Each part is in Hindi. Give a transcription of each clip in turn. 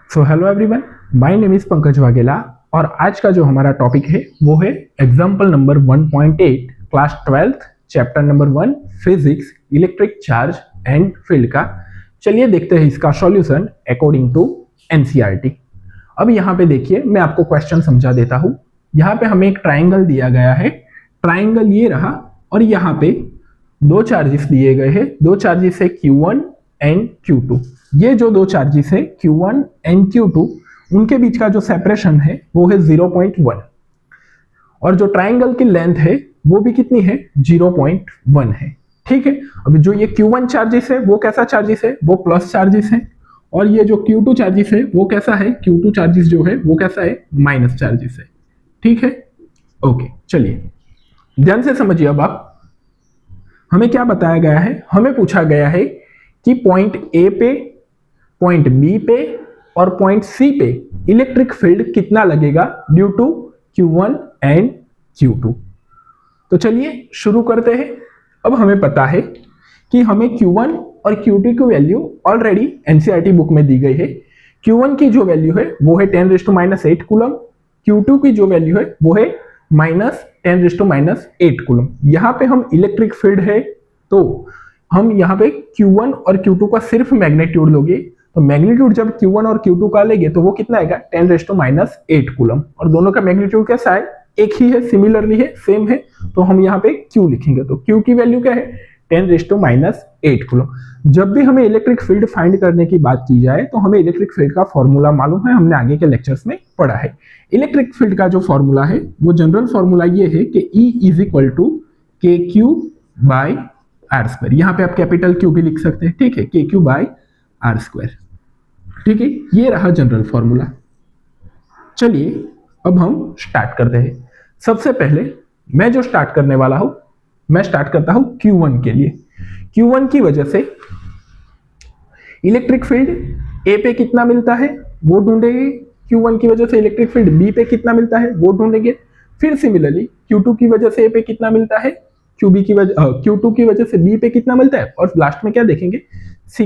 So hello everyone, my name is Pankaj Vaghela और आज का जो हमारा टॉपिक है वो है example number 1.8 class 12th chapter number 1 physics electric charge and field का। चलिए देखते हैं इसका सॉल्यूशन अकॉर्डिंग टू एनसीईआरटी। अब यहाँ पे देखिए, मैं आपको क्वेश्चन समझा देता हूँ। यहाँ पे हमें एक ट्राइंगल दिया गया है, ट्राइंगल ये रहा और यहाँ पे दो चार्जेस दिए गए हैं। दो चार्जेस है Q1 एंड Q2। ये जो दो चार्जेस है Q1 एंड Q2, उनके बीच का जो सेपरेशन है वो है 0.1 और जो ट्राइंगल की लेंथ है वो भी कितनी है, 0.1 है। ठीक है, अभी जो ये Q1 चार्जेस है वो कैसा चार्जेस है, वो प्लस चार्जेस है और ये जो Q2 चार्जेस है वो कैसा है, Q2 चार्जेस जो है वो कैसा है, माइनस चार्जेस है। ठीक है, ओके। चलिए ध्यान से समझिए। अब आप, हमें क्या बताया गया है, हमें पूछा गया है कि पॉइंट ए पे, पॉइंट बी पे और पॉइंट सी पे इलेक्ट्रिक फील्ड कितना लगेगा due to Q1 and Q2। तो चलिए शुरू करते हैं। अब हमें पता है कि हमें Q1 और Q2 की वैल्यू ऑलरेडी एनसीईआरटी बुक में दी गई है। Q1 की जो वैल्यू है वो है 10⁻⁸ कूलम, Q2 की जो वैल्यू है वो है -10⁻⁸ कूलम। यहाँ पे हम इलेक्ट्रिक फील्ड है तो हम यहाँ पे Q1 और Q2 का सिर्फ मैग्नीट्यूड लोगे, तो मैग्नीट्यूड जब Q1 और Q2 का लेंगे तो वो कितना आएगा, 10⁻⁸ कूलम। और दोनों का मैग्नीट्यूड कैसा है, एक ही है, सिमिलरली है, सेम है, तो हम यहाँ पे Q लिखेंगे। तो Q की वैल्यू क्या है, 10⁻⁸ कूलम। जब भी हमें इलेक्ट्रिक फील्ड फाइंड करने की बात की जाए तो हमें इलेक्ट्रिक फील्ड का फॉर्मूला मालूम है, हमने आगे के लेक्चर्स में पढ़ा है। इलेक्ट्रिक फील्ड का जो फॉर्मूला है वो जनरल फॉर्मूला ये है कि E = KQ/R²। यहाँ पे आप कैपिटल Q भी लिख सकते हैं, ठीक है, KQ/R²। ठीक है, ये रहा जनरल फॉर्मूला। चलिए अब हम स्टार्ट करते हैं। सबसे पहले मैं जो स्टार्ट करने वाला हूं, मैं स्टार्ट करता हूं Q1 के लिए। Q1 की वजह से इलेक्ट्रिक फील्ड A पे कितना मिलता है वो ढूंढेंगे, Q1 की वजह से इलेक्ट्रिक फील्ड B पे कितना मिलता है वो ढूंढेंगे। फिर सिमिलरली Q2 की वजह से A पे कितना मिलता है, Q2 की वजह से B पे कितना मिलता है, और लास्ट में क्या देखेंगे, C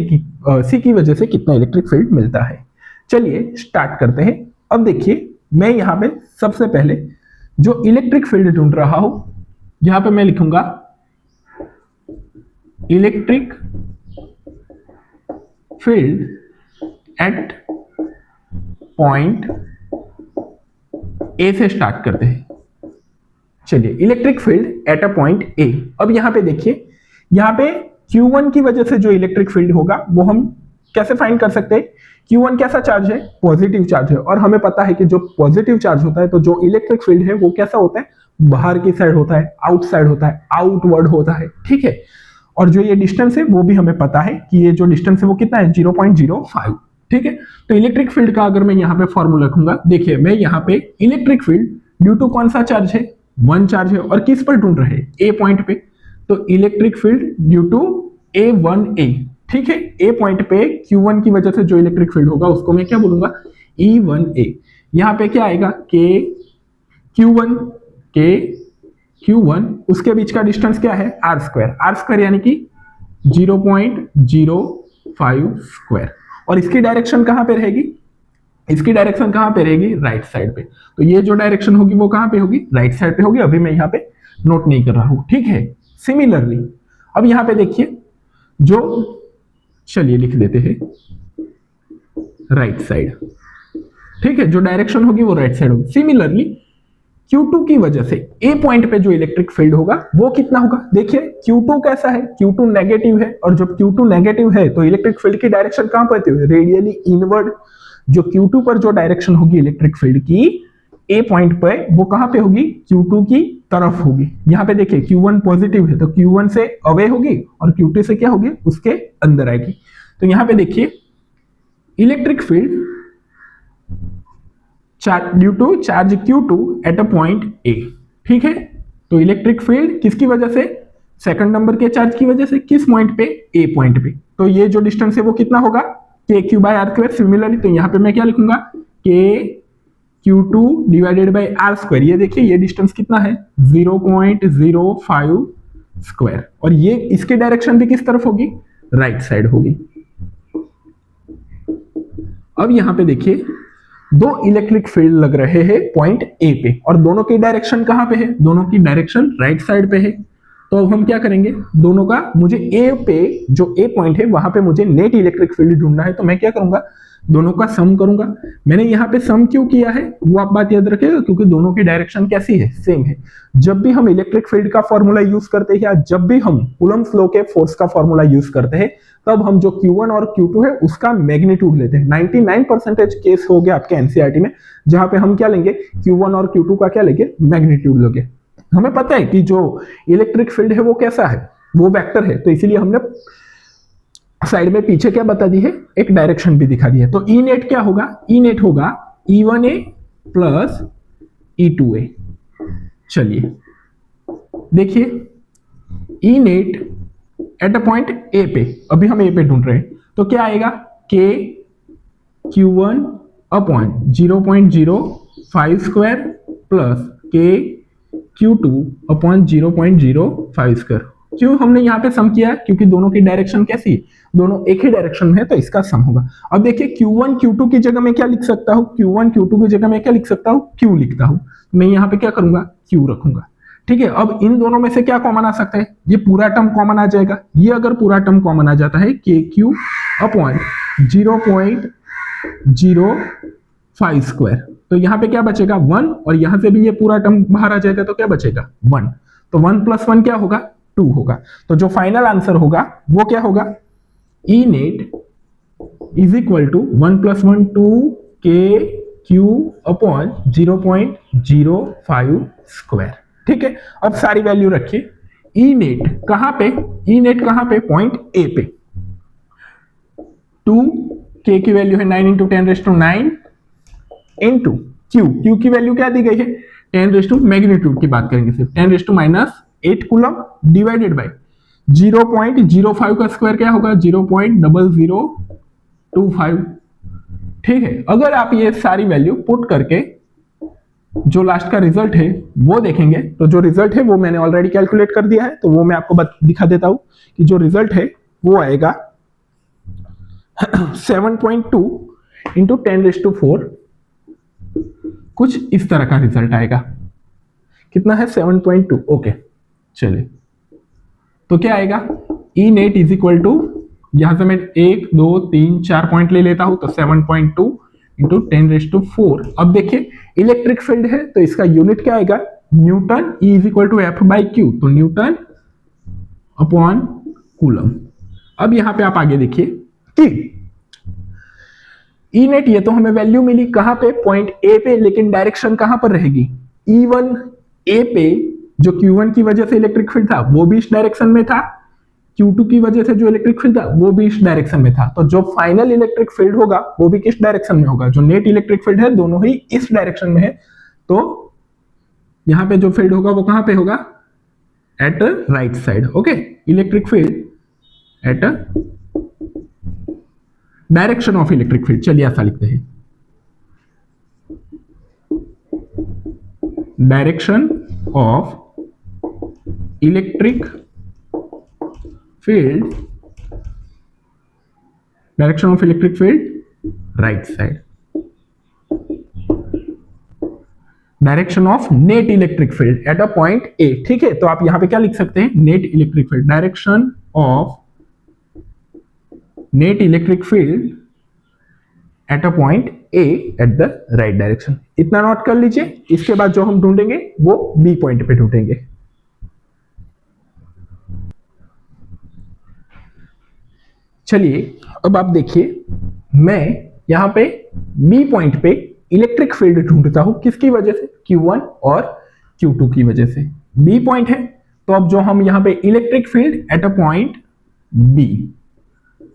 की वजह से कितना इलेक्ट्रिक फील्ड मिलता है। चलिए स्टार्ट करते हैं। अब देखिए, मैं यहाँ पे सबसे पहले जो इलेक्ट्रिक फील्ड ढूंढ रहा हूं, यहां पे मैं लिखूंगा electric field eight point A से स्टार्ट करते हैं। चलिए, electric field at a point ए। अब यहां पे देखिए, यहां पे Q1 की वजह से जो इलेक्ट्रिक फील्ड होगा वो हम कैसे फाइंड कर सकते हैं। Q1 कैसा चार्ज है, पॉजिटिव चार्ज है, और हमें पता है कि जो पॉजिटिव चार्ज होता है तो जो इलेक्ट्रिक फील्ड है वो कैसा होता है, बाहर की साइड होता है, आउटसाइड होता है, आउटवर्ड होता है। ठीक है, और जो ये डिस्टेंस है वो भी हमें पता है कि ये जो डिस्टेंस है वो कितना है, 0.05। ठीक है, तो इलेक्ट्रिक फील्ड का अगर मैं यहाँ पे फॉर्मूला रखूंगा, देखिए मैं यहाँ पे इलेक्ट्रिक फील्ड ड्यू टू कौन सा चार्ज है, 1 चार्ज है, और किस पर ढूंढ रहे हैं, ए पॉइंट पे, तो electric field due to A1A। ठीक है, ए पॉइंट पे Q1 की वजह से जो इलेक्ट्रिक फील्ड होगा उसको मैं क्या बोलूंगा, E1A। यहाँ पे क्या आएगा, Q1, उसके बीच का डिस्टेंस क्या है, R², यानी कि 0.05²। और इसकी डायरेक्शन कहां पे रहेगी, इसकी डायरेक्शन कहां पे रहेगी, राइट साइड पे। तो ये जो डायरेक्शन होगी वो कहां पे होगी, राइट साइड पे होगी। अभी मैं यहाँ पे नोट नहीं कर रहा हूं। ठीक है, सिमिलरली अब यहाँ पे देखिए, जो, चलिए लिख देते हैं राइट साइड। ठीक है, जो डायरेक्शन होगी वो राइट साइड होगी। सिमिलरली Q2 की वजह से ए पॉइंट पे जो इलेक्ट्रिक फील्ड होगा वो कितना होगा, देखिए Q2 कैसा है, Q2 नेगेटिव है, और जब Q2 नेगेटिव है तो इलेक्ट्रिक फील्ड की डायरेक्शन कहां पर है, रेडियली इनवर्ड। जो Q2 पर जो डायरेक्शन होगी इलेक्ट्रिक फील्ड की ए पॉइंट पे, वो कहां पे होगी, Q2 की तरफ होगी। यहाँ पे देखिए Q1 पॉजिटिव है तो Q1 से अवे होगी और Q2 से क्या होगी, उसके अंदर आएगी। तो यहाँ पे देखिए electric field due to charge Q2 at a point A. ठीक है, तो इलेक्ट्रिक फील्ड किसकी वजह से, सेकंड नंबर के चार्ज की वजह से, किस पॉइंट पे, ए पॉइंट पे। तो ये जो डिस्टेंस है वो कितना होगा, KQ/R²। सिमिलरली तो यहाँ पे मैं क्या लिखूंगा, KQ2/R²। ये देखिए ये डिस्टेंस कितना है, 0.05², और ये इसकी डायरेक्शन भी किस तरफ होगी, राइट साइड होगी। अब यहां पे देखिए दो इलेक्ट्रिक फील्ड लग रहे हैं पॉइंट ए पे, और दोनों की डायरेक्शन कहां पे है, दोनों की डायरेक्शन राइट साइड पे है। तो अब हम क्या करेंगे, दोनों का मुझे ए पे, जो ए पॉइंट है वहां पे मुझे नेट इलेक्ट्रिक फील्ड ढूंढना है। तो मैं क्या करूंगा, दोनों का सम करूंगा। मैंने यहाँ पे सम क्यों किया है वो आप बात याद रखिएगा, क्योंकि दोनों की डायरेक्शन कैसी है, सेम है। जब भी हम इलेक्ट्रिक फील्ड का फॉर्मूला यूज करते हैं या जब भी हम कूलम्ब्स लॉ के फोर्स का फॉर्मूला यूज करते हैं, तब हम जो Q1 और Q2 है उसका मैग्नीट्यूड लेते हैं। 99% केस हो गया आपके एनसीईआरटी में जहां पे हम क्या लेंगे, Q1 और Q2 का क्या लेंगे, मैग्नीट्यूड लेंगे। हमें पता है कि जो इलेक्ट्रिक फील्ड है वो कैसा है, वो वेक्टर है, तो इसीलिए हमने साइड में पीछे क्या बता दी है, एक डायरेक्शन भी दिखा दी है। तो ई नेट क्या होगा, ई नेट होगा E1A प्लस E2A। चलिए देखिए E net at a point A पे, अभी हम ए पे ढूंढ रहे हैं, तो क्या आएगा, K Q1 upon 0.05 square plus K Q2 upon 0.05 square. क्यों हमने यहाँ पे सम किया है, क्योंकि दोनों की डायरेक्शन कैसी है, दोनों एक ही डायरेक्शन में है, तो इसका सम होगा। अब देखिए Q1 Q2 की जगह मैं क्या लिख सकता हूँ, Q1 Q2 की जगह मैं क्या लिख सकता हूँ, Q लिखता हूँ। मैं यहाँ पे क्या करूंगा, Q रखूंगा। ठीक है, अब इन दोनों में से क्या कॉमन आ सकता है, ये पूरा टर्म कॉमन आ जाएगा। ये अगर पूरा टर्म कॉमन आ जाता है KQ अपॉन 0.05 स्क्वायर, तो यहाँ पे क्या बचेगा 1, और यहां से भी ये पूरा टर्म बाहर आ जाएगा, तो क्या बचेगा 1। तो 1 प्लस 1 क्या होगा, 2 होगा। तो जो फाइनल आंसर होगा वो क्या होगा, E net is equal to 1 plus 1 2 KQ upon 0.05 square. ठीक है, अब सारी वैल्यू रखिए। ई नेट कहां पे, ई नेट कहां पे, पॉइंट ए पे। 2 K की वैल्यू है 9 इंटू 10⁻⁹ इंटू Q की वैल्यू क्या दी गई है, 10⁻, मैग्नीट्यूड की बात करेंगे सिर्फ 10⁻⁸ कूलम डिवाइडेड बाय 0.05 का स्क्वायर क्या होगा, 0.0025। ठीक है, अगर आप ये सारी वैल्यू पुट करके जो लास्ट का रिजल्ट है वो देखेंगे, तो जो रिजल्ट है वो मैंने ऑलरेडी कैलकुलेट कर दिया है, तो वो मैं आपको दिखा देता हूं कि जो रिजल्ट है वो आएगा 7.2 इंटू 10⁻⁴, कुछ इस तरह का रिजल्ट आएगा। कितना है, 7.2। ओके चलिए, तो क्या आएगा, ई नेट इज इक्वल टू, यहां से मैं 1 2 3 4 पॉइंट ले लेता हूं, तो 7.2 इंटू 10⁻⁴। अब देखिए इलेक्ट्रिक फील्ड है तो इसका यूनिट क्या आएगा, newton. E is equal to F/Q, तो न्यूटन अपॉन कूलम। अब यहां पे आप आगे देखिए कि ई नेट, ये तो हमें वैल्यू मिली कहां पे, पॉइंट ए पे, लेकिन डायरेक्शन कहां पर रहेगी, E1 ए पे। जो Q1 की वजह से इलेक्ट्रिक फील्ड था वो भी इस डायरेक्शन में था, Q2 की वजह से जो इलेक्ट्रिक फील्ड था वो भी इस डायरेक्शन में था। तो जो फाइनल इलेक्ट्रिक फील्ड होगा वो भी किस डायरेक्शन में होगा, जो नेट इलेक्ट्रिक फील्ड है दोनों ही इस डायरेक्शन में है। तो यहां पे जो फील्ड होगा वो कहां पे होगा, at right side. Okay, electric field at direction of electric field. चलिए ऐसा लिखते हैं, direction of electric field, direction of electric field right side, direction of net electric field at a point A. ठीक है, तो आप यहां पे क्या लिख सकते हैं, net electric field, direction of net electric field at a point A at the right direction. इतना नोट कर लीजिए। इसके बाद जो हम ढूंढेंगे वो बी पॉइंट पे ढूंढेंगे। चलिए अब आप देखिए, मैं यहां पे बी पॉइंट पे इलेक्ट्रिक फील्ड ढूंढता हूं, किसकी वजह से, Q1 और Q2 की वजह से। बी पॉइंट है, तो अब जो हम यहां पे electric field at a point B,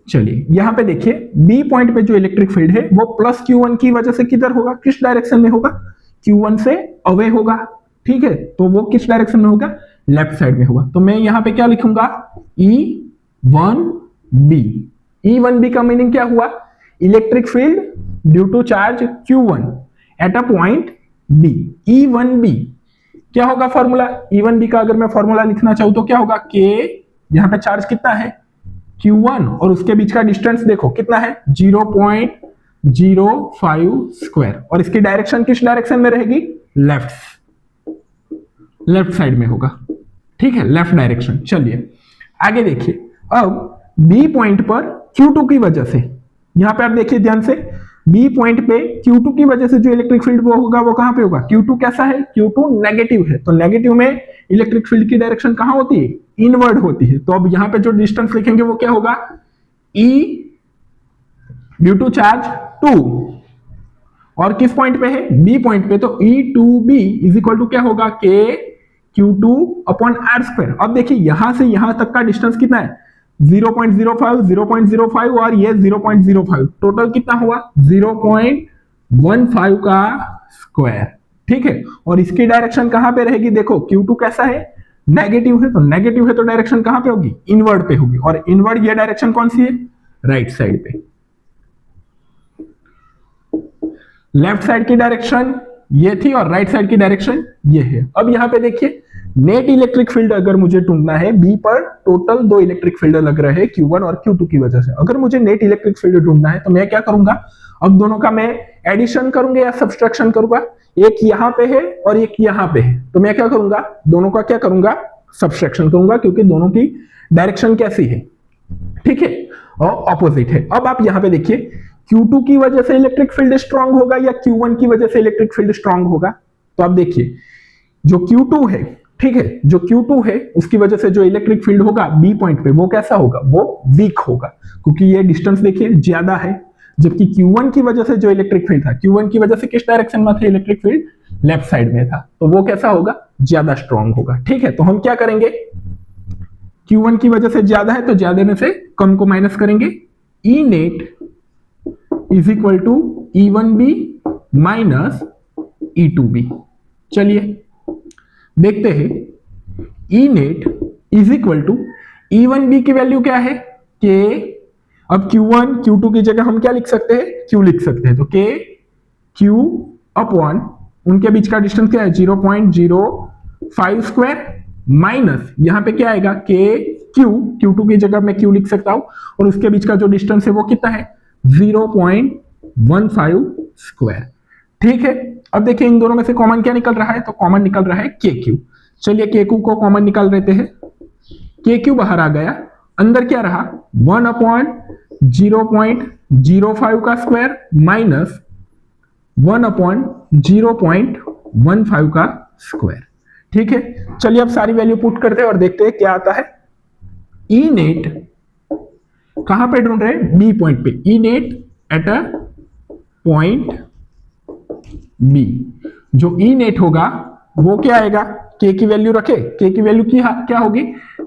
चलिए यहां पे देखिए बी पॉइंट पे जो इलेक्ट्रिक फील्ड है वो प्लस Q1 की वजह से किधर होगा, किस डायरेक्शन में होगा, Q1 से अवे होगा। ठीक है, तो वो किस डायरेक्शन में होगा, लेफ्ट साइड में होगा। तो मैं यहां पे क्या लिखूंगा, E1B। E1B का मीनिंग क्या हुआ, electric field due to charge Q1 at a point B। E1B क्या होगा फॉर्मूला, E1B का अगर मैं फॉर्मूला लिखना चाहूं तो क्या होगा, K, यहां पे चार्ज कितना है Q1 और उसके बीच का डिस्टेंस देखो कितना है, 0.05 0.05 और इसकी डायरेक्शन किस डायरेक्शन में रहेगी? लेफ्ट साइड में होगा, ठीक है, लेफ्ट डायरेक्शन। चलिए आगे देखिए, अब बी पॉइंट पर Q2 की वजह से, यहां पे आप देखिए ध्यान से, बी पॉइंट पे Q2 की वजह से जो इलेक्ट्रिक फील्ड वो होगा वो कहां पे होगा? Q2 कैसा है? Q2 नेगेटिव है, तो नेगेटिव में इलेक्ट्रिक फील्ड की डायरेक्शन कहां होती है? इनवर्ड होती है। तो अब यहां पे जो डिस्टेंस लिखेंगे वो क्या होगा? E ड्यू टू चार्ज 2, और किस पॉइंट पे है? बी पॉइंट पे, तो E2B इज इक्वल टू क्या होगा? K Q2 upon R²। अब देखिए यहां से यहां तक का डिस्टेंस कितना है? 0.05, 0.05 और ये 0.05, टोटल कितना हुआ? 0.15 का स्क्वायर, ठीक है। और इसकी डायरेक्शन कहां पे रहेगी? देखो Q2 कैसा है? नेगेटिव है, तो नेगेटिव है तो डायरेक्शन कहां पे होगी? इनवर्ड पे होगी, और इनवर्ड ये डायरेक्शन कौन सी है? राइट साइड पे। लेफ्ट साइड की डायरेक्शन ये थी और राइट साइड की डायरेक्शन ये है। अब यहां पे देखिए, नेट इलेक्ट्रिक फील्ड अगर मुझे ढूंढना है, बी पर टोटल दो इलेक्ट्रिक फील्ड लग रहे हैं Q1 और Q2 की वजह से, अगर मुझे नेट इलेक्ट्रिक फील्ड ढूंढना है तो मैं क्या करूंगा? अब दोनों का मैं एडिशन करूंगा या सब्सट्रैक्शन करूंगा? एक यहां पे है और एक यहां पे है, तो मैं क्या करूंगा? दोनों का क्या करूंगा? सब्सट्रैक्शन करूंगा, क्योंकि दोनों की डायरेक्शन कैसी है? ठीक है, और ऑपोजिट है। अब आप यहां पे देखिए, Q2 की वजह से इलेक्ट्रिक फील्ड स्ट्रांग होगा या Q1 की वजह से इलेक्ट्रिक फील्ड स्ट्रांग होगा? तो आप देखिए, जो Q2 है, ठीक है, जो Q2 है उसकी वजह से जो इलेक्ट्रिक फील्ड होगा बी पॉइंट पे वो कैसा होगा? वो वीक होगा, क्योंकि ये डिस्टेंस देखिए ज्यादा है। जबकि Q1 की वजह से जो इलेक्ट्रिक फील्ड था, Q1 की वजह से किस डायरेक्शन में था इलेक्ट्रिक फील्ड? लेफ्ट साइड में था, तो वो कैसा होगा? ज्यादा स्ट्रांग होगा, ठीक है। तो हम क्या करेंगे? Q1 की वजह से ज्यादा है तो ज्यादा में से कम को माइनस करेंगे। E net is equal to E1B minus E2B। चलिए देखते हैं, E net is equal to E1B की वैल्यू क्या है? K। अब Q1 Q2 की जगह हम क्या लिख सकते हैं? Q लिख सकते हैं, तो K Q अपॉन उनके बीच का डिस्टेंस क्या है? 0.05 स्क्वायर माइनस यहां पे क्या आएगा? K Q, Q2 की जगह मैं Q लिख सकता हूं, और उसके बीच का जो डिस्टेंस है वो कितना है? 0.15 स्क्वायर, ठीक है। अब देखिए इन दोनों में से कॉमन क्या निकल रहा है? तो कॉमन निकल रहा है KQ। चलिए KQ को कॉमन निकाल देते हैं। KQ बाहर आ गया, अंदर क्या रहा? 1/0.05 का स्क्वायर माइनस 1/0.15 का स्क्वायर, ठीक है। चलिए अब सारी वैल्यू पुट करते हैं और देखते हैं क्या आता है। E नेट कहां पे ढूंढ रहे हैं? बी पॉइंट पे। E net at a point B. जो E नेट होगा वो क्या आएगा? K की वैल्यू रखे, K की वैल्यू क्या होगी?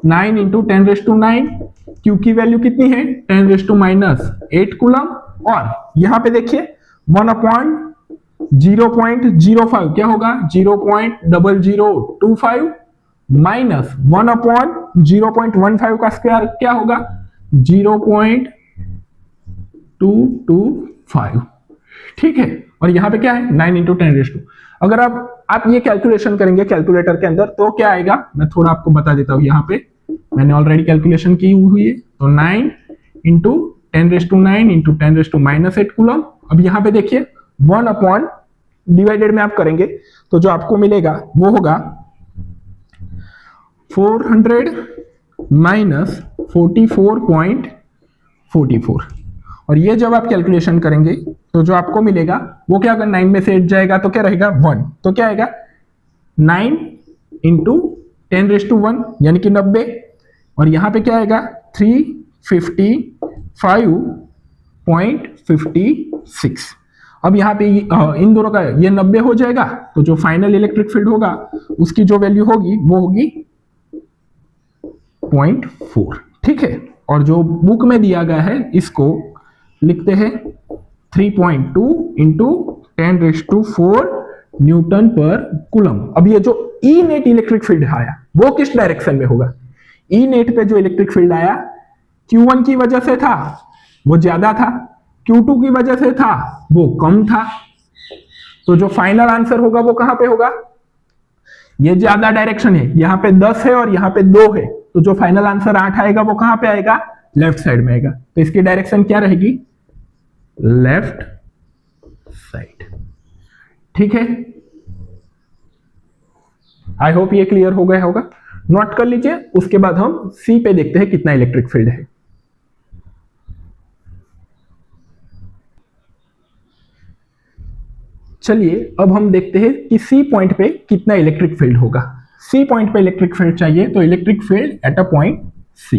9 इंटू 10⁻⁹। Q की वैल्यू कितनी है? 10⁻⁸ कूलम। और यहां पे देखिए 1/0.05 क्या होगा? 0.0025 माइनस 1/0.15 का स्क्वायर क्या होगा? 0.225, ठीक है। और यहां पे क्या है? 9 इंटू 10⁻²। अगर आप ये कैलकुलेशन करेंगे कैलकुलेटर के अंदर तो क्या आएगा? मैं थोड़ा आपको बता देता हूं, यहां पे मैंने ऑलरेडी कैलकुलेशन की हुई है। तो 9 इंटू 10⁻⁹ इंटू 10⁻⁻8 कूलम। अब यहां पे देखिए 1 अपॉन डिवाइडेड में आप करेंगे तो जो आपको मिलेगा वो होगा 400 माइनस 44.44। और ये जब आप कैलकुलेशन करेंगे तो जो आपको मिलेगा वो क्या? अगर 9 में से 8 जाएगा तो क्या रहेगा? 1। तो क्या आएगा? 9 इंटू 10⁻1 यानी कि 90। और यहां पे क्या आएगा? 355.56। अब यहाँ पे इन दोनों का ये 90 हो जाएगा, तो जो फाइनल इलेक्ट्रिक फील्ड होगा उसकी जो वैल्यू होगी वो होगी 0.4, ठीक है। और जो बुक में दिया गया है इसको लिखते हैं 3.2 इंटू 10⁻⁴ न्यूटन पर कूलम। अब ये जो ई नेट इलेक्ट्रिक फील्ड आया वो किस डायरेक्शन में होगा? ई नेट पे जो इलेक्ट्रिक फील्ड आया Q1 की वजह से था वो ज्यादा था, Q2 की वजह से था वो कम था। तो जो फाइनल आंसर होगा वो कहां पे होगा? ये ज्यादा डायरेक्शन है, यहां पे 10 है और यहां पे 2 है, तो जो फाइनल आंसर 8 आएगा वो कहां पे आएगा? लेफ्ट साइड में आएगा। तो इसकी डायरेक्शन क्या रहेगी? Left side. ठीक है, आई होप ये क्लियर हो गया होगा। नोट कर लीजिए, उसके बाद हम सी पे देखते हैं कितना इलेक्ट्रिक फील्ड है। चलिए अब हम देखते हैं कि सी पॉइंट पे कितना इलेक्ट्रिक फील्ड होगा। सी पॉइंट पे इलेक्ट्रिक फील्ड चाहिए, तो electric field at a point C.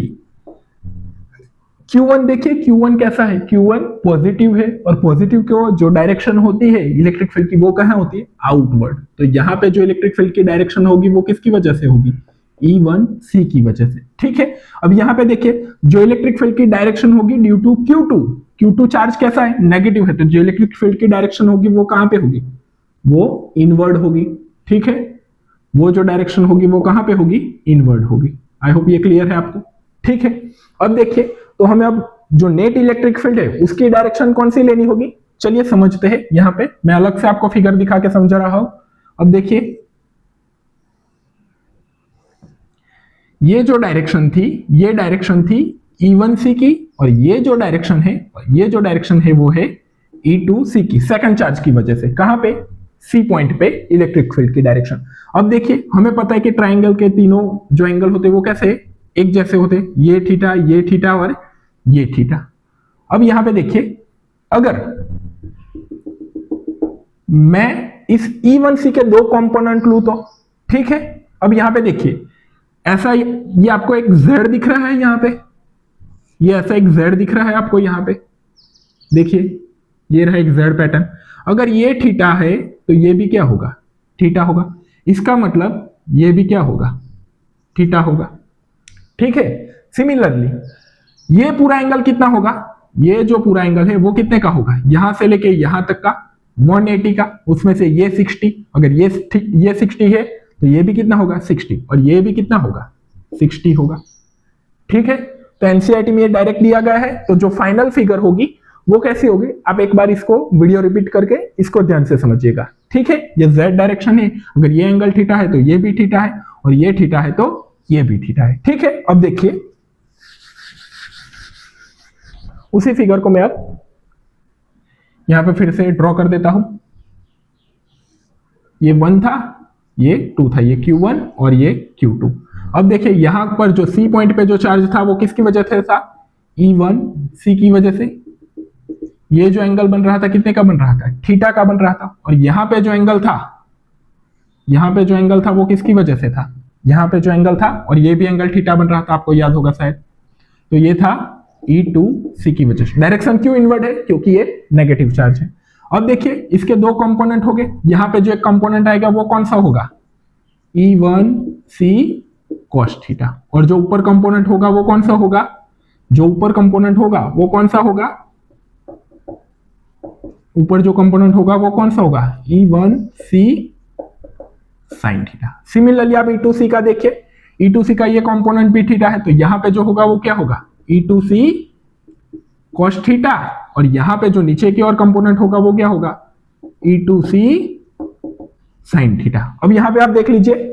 Q1 देखिए, Q1 कैसा है, Q1 पॉजिटिव है, और पॉजिटिव की जो डायरेक्शन होती है इलेक्ट्रिक फील्ड की वो कहां होती है, आउटवर्ड। तो यहां पे जो इलेक्ट्रिक फील्ड की डायरेक्शन होगी वो किसकी वजह से होगी, E1C की वजह से। ठीक है, अब यहां पे देखिए जो इलेक्ट्रिक फील्ड की डायरेक्शन होगी due to Q2, Q2 charge कैसा है, नेगेटिव है, तो जो इलेक्ट्रिक फील्ड की डायरेक्शन होगी वो कहां पे होगी, वो इनवर्ड होगी। ठीक है, वो जो डायरेक्शन होगी वो कहां पे होगी, इनवर्ड होगी। आई होप ये क्लियर है आपको। ठीक है, अब देखिए तो हमें अब जो नेट इलेक्ट्रिक फील्ड है उसकी डायरेक्शन कौन सी लेनी होगी, चलिए समझते हैं। यहां पे मैं अलग से आपको फिगर दिखा के समझा रहा हूं। अब देखिए ये जो डायरेक्शन थी, ये डायरेक्शन थी E1C की, और ये जो डायरेक्शन है वो है E2C की, सेकंड चार्ज की वजह से। कहां पे, सी पॉइंट पे इलेक्ट्रिक फील्ड की डायरेक्शन। अब देखिए हमें पता है कि ट्राइंगल के तीनों जो एंगल होते हैं वो कैसे एक जैसे होते, ये थीटा और ये थीटा। अब यहां पे देखिए अगर मैं इस E1C के दो कंपोनेंट लूं तो, ठीक है, अब यहां पे देखिए ऐसा ये आपको एक Z दिख रहा है, यहां पे ये ऐसा एक Z दिख रहा है आपको, यहां पे देखिए ये रहा एक Z पैटर्न। अगर ये थीटा है तो ये भी क्या होगा, थीटा होगा। इसका मतलब ये भी क्या होगा, थीटा होगा। ठीक है, सिमिलरली ये पूरा एंगल कितना होगा, ये जो पूरा एंगल है वो कितने का होगा, यहां से लेके यहां तक का 180 का, उसमें से ये 60, अगर ये 60 है तो ये भी कितना होगा 60, और ये भी कितना होगा 60 होगा। ठीक है, तो एनसीईआरटी में ये डायरेक्ट दिया गया है, तो जो फाइनल फिगर होगी वो कैसी होगी, आप एक बार इसको वीडियो रिपीट करके इसको ध्यान से समझिएगा। ठीक है, ये Z डायरेक्शन है, अगर ये एंगल थीटा है तो ये भी थीटा है, और ये थीटा है तो ये भी थीटा है। ठीक है, अब देखिए उसी फिगर को मैं अब यहां पे फिर से ड्रॉ कर देता हूं। ये 1 था, ये 2 था, ये Q1 और ये Q2। अब देखिए यहां पर जो सी पॉइंट पे जो चार्ज था वो किसकी वजह से था, E1C की वजह से। ये जो एंगल बन रहा था कितने का बन रहा था, थीटा का बन रहा था। और यहां पे जो एंगल था वो किसकी वजह से था, यहां पे जो एंगल था, और ये भी एंगल थीटा बन रहा था, आपको याद होगा शायद, तो ये था E2C की वजह से। डायरेक्शन क्यों इनवर्ड है, क्योंकि ये नेगेटिव चार्ज है। अब देखिए इसके दो कंपोनेंट हो गए, यहां पे जो एक कंपोनेंट आएगा वो कौन सा होगा, E1C cos थीटा, और जो ऊपर कंपोनेंट होगा वो कौन सा होगा, ऊपर जो कंपोनेंट होगा वो कौन सा होगा, E1C sin थीटा। सिमिलरली आप E2C का देखिए, E2C का ये कंपोनेंट भी थीटा है, तो यहां पे जो होगा वो क्या होगा, E2C cos थीटा, और यहां पे जो नीचे की ओर कंपोनेंट होगा वो क्या होगा, E2C sin थीटा। अब यहां पे आप देख लीजिए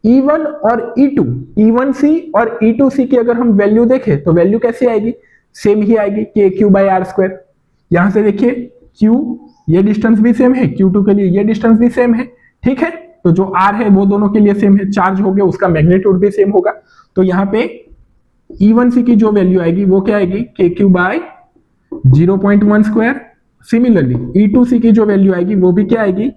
E1 और E2, E1C और E2C की अगर हम वैल्यू देखें तो वैल्यू कैसी आएगी, सेम ही आएगी, KQ/R²। यहां से देखिए Q ये डिस्टेंस भी सेम है, Q2 के लिए ये डिस्टेंस भी सेम है। ठीक है, तो जो R है वो दोनों के लिए सेम है, चार्ज हो गया उसका मैग्नीट्यूड भी सेम होगा। तो यहाँ पे E1C की जो वैल्यू आएगी वो क्या आएगी, KQ/0.1²। सिमिलरली E2C की जो वैल्यू आएगी वो भी क्या आएगी,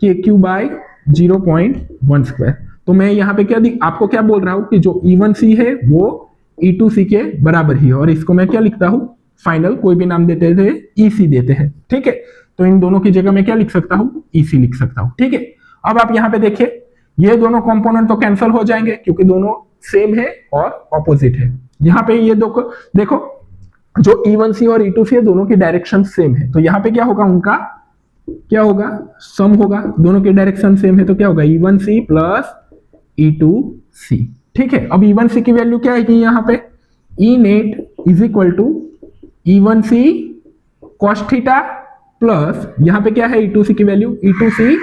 KQ/0.1²। तो मैं यहाँ पे आपको क्या बोल रहा हूं कि जो E1C है वो E2C के बराबर ही है, और इसको मैं क्या लिखता हूं, फाइनल कोई भी नाम देते थे, EC देते हैं। ठीक है, तो इन दोनों की जगह मैं क्या लिख सकता हूं, EC लिख सकता हूं। ठीक है, अब आप यहां पे देखिए ये दोनों कंपोनेंट तो कैंसिल हो जाएंगे क्योंकि दोनों सेम है और ऑपोजिट है। यहां पे ये देखो जो E1C और E2C है दोनों की डायरेक्शन सेम है, तो यहां पे क्या होगा, उनका क्या होगा, सम होगा, दोनों की डायरेक्शन सेम है, तो क्या होगा E1C प्लस E2C। ठीक है, अब E1C की वैल्यू क्या आएगी यहाँ पे, E net is equal to E1C cos theta plus यहां पे क्या है E2C की value, E2C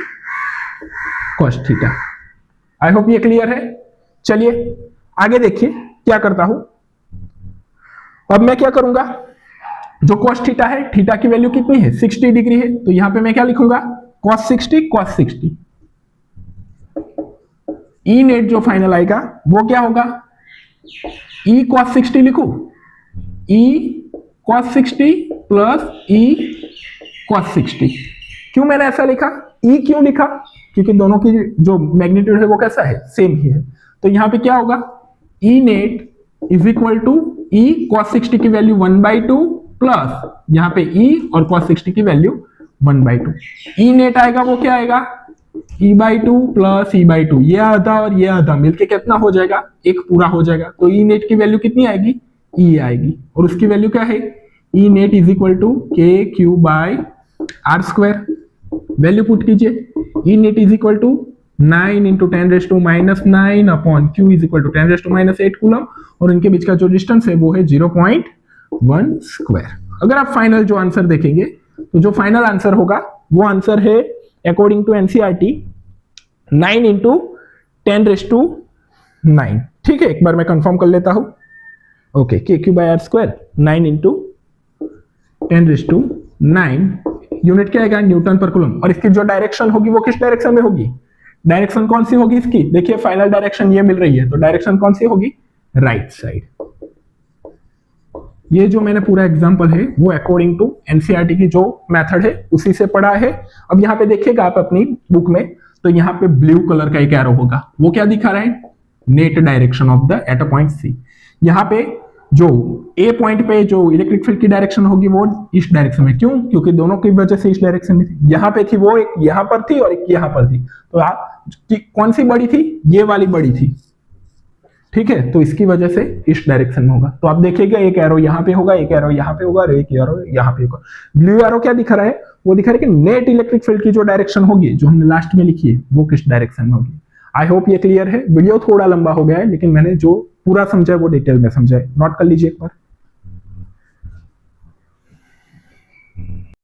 cos theta. I hope ये क्लियर है। चलिए आगे देखिए क्या करता हूं। अब मैं क्या करूंगा, जो cos थीटा है, थीटा की वैल्यू कितनी है 60 डिग्री है, तो यहां पे मैं क्या लिखूंगा cos 60 ई नेट जो फाइनल आएगा वो क्या होगा e cos 60 लिखू e cos 60 plus e cos 60। क्यों मैंने ऐसा लिखा, e क्यों लिखा, क्योंकि दोनों की जो मैग्नीट्यूड है वो कैसा है सेम ही है। तो यहां पे क्या होगा e net is equal to e cos 60 की वैल्यू 1/2 प्लस यहां पे e और cos 60 की वैल्यू 1/2। e नेट आएगा वो क्या आएगा e/2 प्लस e/2, ये आधा और ये आधा मिलके कितना हो जाएगा, एक पूरा हो जाएगा। तो e नेट की वैल्यू कितनी आएगी, e आएगी, और उसकी वैल्यू क्या है e net is equal to kq by r square. Value put कीजिए, e net is equal to 9 into 10⁻⁹ upon q is equal to 10⁻⁸ coulomb, और इनके बीच का जो डिस्टेंस है वो है 0.1 स्क्वायर। अगर आप फाइनल जो आंसर देखेंगे तो जो फाइनल आंसर होगा वो आंसर है अकॉर्डिंग टू एनसीईआरटी 9 इंटू 10⁹ ठीक है, एक बार मैं कंफर्म कर लेता हूं। Okay, kq by r square 9 into 10⁹ unit क्या आएगा न्यूटन पर कूलम, और इसकी जो डायरेक्शन होगी वो किस डायरेक्शन में होगी, डायरेक्शन कौन सी होगी इसकी, देखिए फाइनल डायरेक्शन ये मिल रही है, तो डायरेक्शन कौन सी होगी राइट साइड। ये जो मैंने पूरा एग्जांपल है वो अकॉर्डिंग टू एनसीईआरटी की जो मेथड है उसी से पढ़ा है। अब यहाँ पे देखिएगा आप अपनी बुक में, तो यहाँ पे ब्लू कलर का एक एरो होगा, वो क्या दिखा रहा है net direction of the at a point C. यहाँ पे जो ए पॉइंट पे जो इलेक्ट्रिक फील्ड की डायरेक्शन होगी वो इस डायरेक्शन में, क्यों, क्योंकि दोनों की वजह से इस डायरेक्शन में थी, यहाँ पे थी वो, एक यहाँ पर थी और एक यहाँ पर थी, तो कौन सी बड़ी थी, ये वाली बड़ी थी, ठीक है, तो इसकी वजह से इस डायरेक्शन में होगा। तो आप देखिएगा एक एरो यहाँ पे होगा, एक एरो यहाँ पे होगा और एक एरो यहाँ पे होगा। ब्लू एरो क्या दिखा रहा है, वो दिखा रहा है कि नेट इलेक्ट्रिक फील्ड की जो डायरेक्शन होगी जो हमने लास्ट में लिखी है वो किस डायरेक्शन में होगी। आई होप ये क्लियर है। वीडियो थोड़ा लंबा हो गया है लेकिन मैंने जो पूरा समझा है वो डिटेल में समझा है, नोट कर लीजिए एक बार।